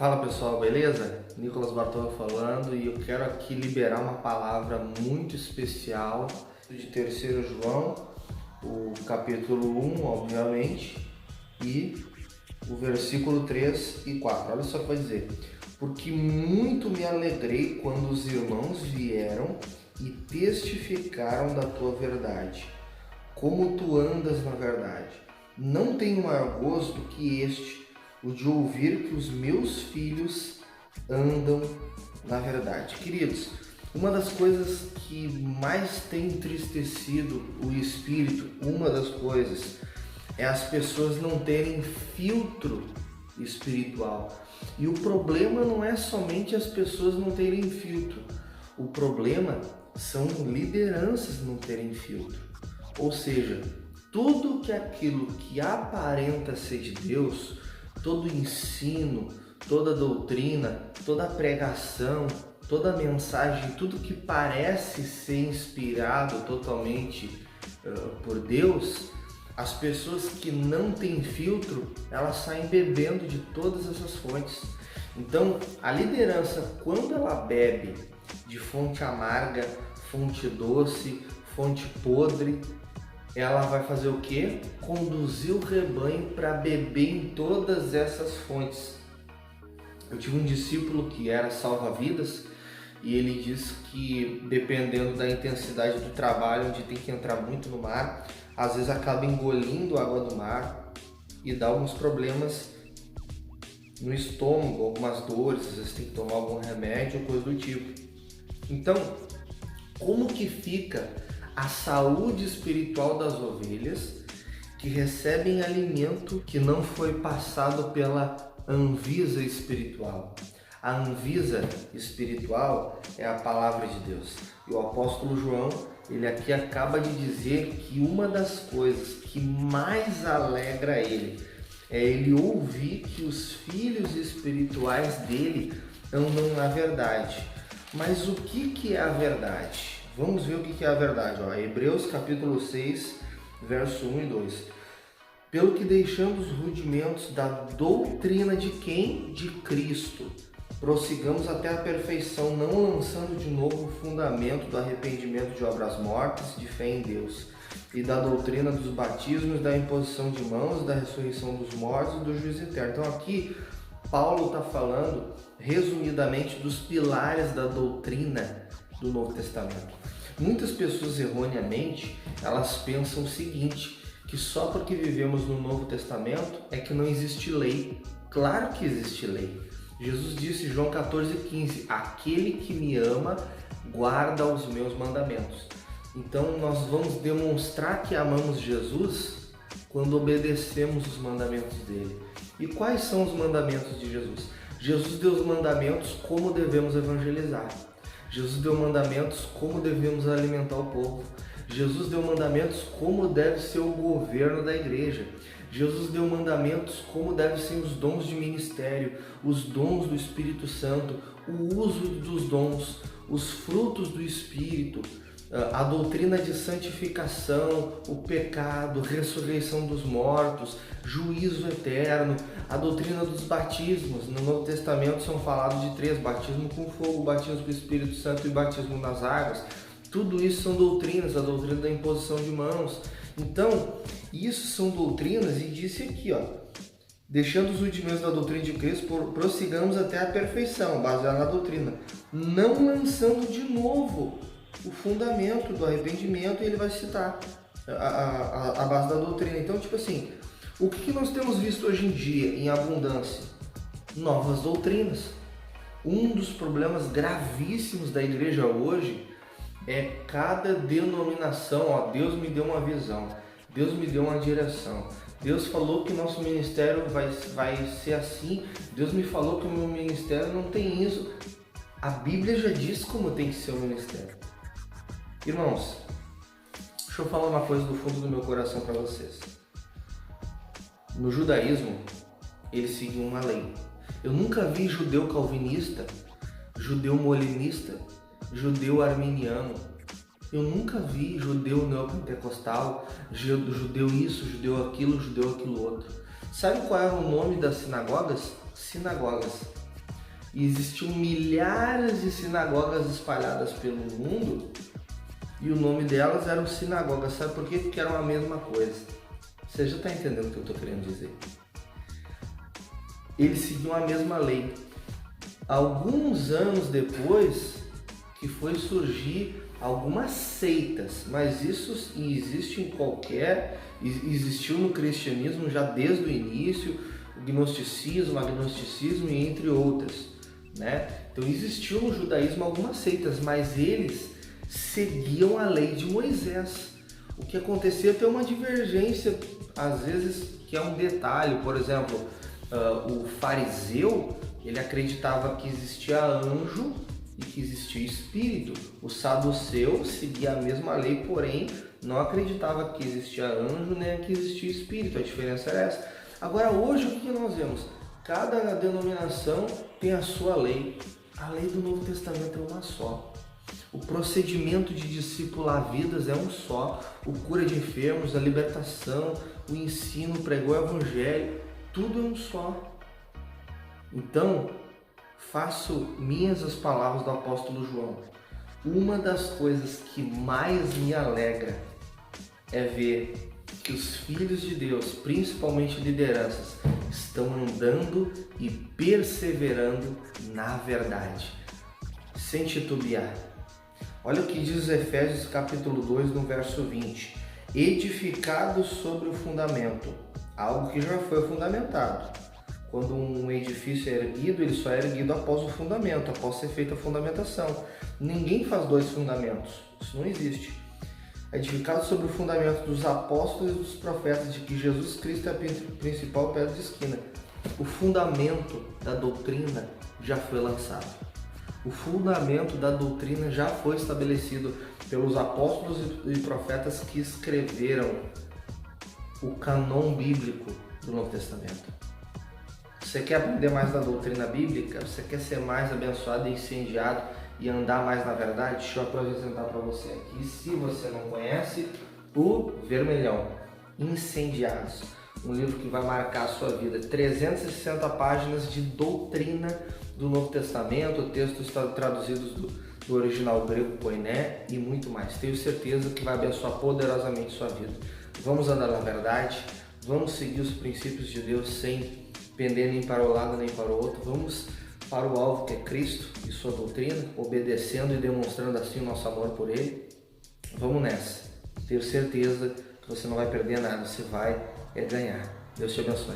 Fala pessoal, beleza? Nicolas Bartolo falando e eu quero aqui liberar uma palavra muito especial de 3 João, o capítulo 1, obviamente, e o versículo 3 e 4. Olha só o que vai dizer. Porque muito me alegrei quando os irmãos vieram e testificaram da tua verdade, como tu andas na verdade. Não tenho maior gozo do que este, o de ouvir que os meus filhos andam na verdade. Queridos, uma das coisas que mais tem entristecido o espírito, uma das coisas, é as pessoas não terem filtro espiritual. E o problema não é somente as pessoas não terem filtro, o problema são lideranças não terem filtro. Ou seja, tudo que aquilo que aparenta ser de Deus, todo ensino, toda doutrina, toda pregação, toda mensagem, tudo que parece ser inspirado totalmente por Deus, as pessoas que não têm filtro, elas saem bebendo de todas essas fontes. Então, a liderança, quando ela bebe de fonte amarga, fonte doce, fonte podre, ela vai fazer o quê? Conduzir o rebanho para beber em todas essas fontes. Eu tive um discípulo que era salva-vidas e ele disse que dependendo da intensidade do trabalho, onde tem que entrar muito no mar, às vezes acaba engolindo a água do mar e dá alguns problemas no estômago, algumas dores, às vezes tem que tomar algum remédio, coisa do tipo. Então, como que fica a saúde espiritual das ovelhas que recebem alimento que não foi passado pela Anvisa espiritual? A Anvisa espiritual é a palavra de Deus. E o apóstolo João, ele aqui acaba de dizer que uma das coisas que mais alegra ele é ele ouvir que os filhos espirituais dele andam na verdade. Mas o que é a verdade? Vamos ver o que é a verdade. Hebreus capítulo 6, verso 1 e 2. Pelo que deixando os rudimentos da doutrina de quem? De Cristo. Prossigamos até a perfeição, não lançando de novo o fundamento do arrependimento de obras mortas, de fé em Deus, e da doutrina dos batismos, da imposição de mãos, da ressurreição dos mortos e do juízo eterno. Então aqui, Paulo está falando, resumidamente, dos pilares da doutrina do Novo Testamento. Muitas pessoas erroneamente, elas pensam o seguinte, que só porque vivemos no Novo Testamento é que não existe lei. Claro que existe lei. Jesus disse em João 14,15, aquele que me ama guarda os meus mandamentos. Então nós vamos demonstrar que amamos Jesus quando obedecemos os mandamentos dele. E quais são os mandamentos de Jesus? Jesus deu os mandamentos como devemos evangelizar. Jesus deu mandamentos como devemos alimentar o povo. Jesus deu mandamentos como deve ser o governo da igreja. Jesus deu mandamentos como devem ser os dons de ministério, os dons do Espírito Santo, o uso dos dons, os frutos do Espírito, a doutrina de santificação, o pecado, ressurreição dos mortos, juízo eterno, a doutrina dos batismos. No Novo Testamento são falados de 3, batismo com fogo, batismo com o Espírito Santo e batismo nas águas. Tudo isso são doutrinas, a doutrina da imposição de mãos. Então, isso são doutrinas e disse aqui, deixando os rudimentos da doutrina de Cristo, prossigamos até a perfeição, baseada na doutrina, não lançando de novo o fundamento do arrependimento, e ele vai citar a base da doutrina. Então, tipo assim, o que nós temos visto hoje em dia em abundância? Novas doutrinas. Um dos problemas gravíssimos da igreja hoje é cada denominação, Deus me deu uma visão, Deus me deu uma direção, Deus falou que nosso ministério vai ser assim, Deus me falou que o meu ministério não tem isso. A Bíblia já diz como tem que ser o ministério. Irmãos, deixa eu falar uma coisa do fundo do meu coração para vocês. No judaísmo, eles seguiam uma lei. Eu nunca vi judeu calvinista, judeu molinista, judeu arminiano. Eu nunca vi judeu neopentecostal, judeu isso, judeu aquilo outro. Sabe qual era o nome das sinagogas? Sinagogas. e existiam milhares de sinagogas espalhadas pelo mundo, e o nome delas eram sinagogas. Sabe por quê? Porque eram a mesma coisa. Você já está entendendo o que eu estou querendo dizer? Eles seguiam a mesma lei. Alguns anos depois que foi surgir algumas seitas, mas isso existiu no cristianismo já desde o início, o gnosticismo, agnosticismo e entre outras, né? Então existiu no judaísmo algumas seitas, mas eles seguiam a lei de Moisés. O que acontecia é ter uma divergência, às vezes, que é um detalhe. Por exemplo, o fariseu, ele acreditava que existia anjo e que existia espírito. O saduceu seguia a mesma lei, porém não acreditava que existia anjo nem que existia espírito. A diferença era essa. Agora hoje o que nós vemos? Cada denominação tem a sua lei. A lei do Novo Testamento é uma só. O procedimento de discipular vidas é um só. O cura de enfermos, a libertação, o ensino, o pregou o evangelho, tudo é um só. Então, faço minhas as palavras do apóstolo João. Uma das coisas que mais me alegra é ver que os filhos de Deus, principalmente lideranças, estão andando e perseverando na verdade, sem titubear. Olha o que diz Efésios capítulo 2, no verso 20. Edificados sobre o fundamento, algo que já foi fundamentado. Quando um edifício é erguido, ele só é erguido após o fundamento, após ser feita a fundamentação. Ninguém faz dois fundamentos, isso não existe. Edificado sobre o fundamento dos apóstolos e dos profetas, de que Jesus Cristo é a principal pedra de esquina. O fundamento da doutrina já foi lançado. O fundamento da doutrina já foi estabelecido pelos apóstolos e profetas que escreveram o canon bíblico do Novo Testamento. Você quer aprender mais da doutrina bíblica? Você quer ser mais abençoado e incendiado e andar mais na verdade? Deixa eu apresentar para você aqui, se você não conhece, o Vermelhão, Incendiados. Um livro que vai marcar a sua vida. 360 páginas de doutrina do Novo Testamento, textos traduzidos do original grego Koiné e muito mais. Tenho certeza que vai abençoar poderosamente sua vida. Vamos andar na verdade, vamos seguir os princípios de Deus sem pender nem para o lado nem para o outro. Vamos para o alvo, que é Cristo e sua doutrina, obedecendo e demonstrando assim o nosso amor por Ele. Vamos nessa. Tenho certeza que você não vai perder nada, você vai ganhar. Deus te abençoe.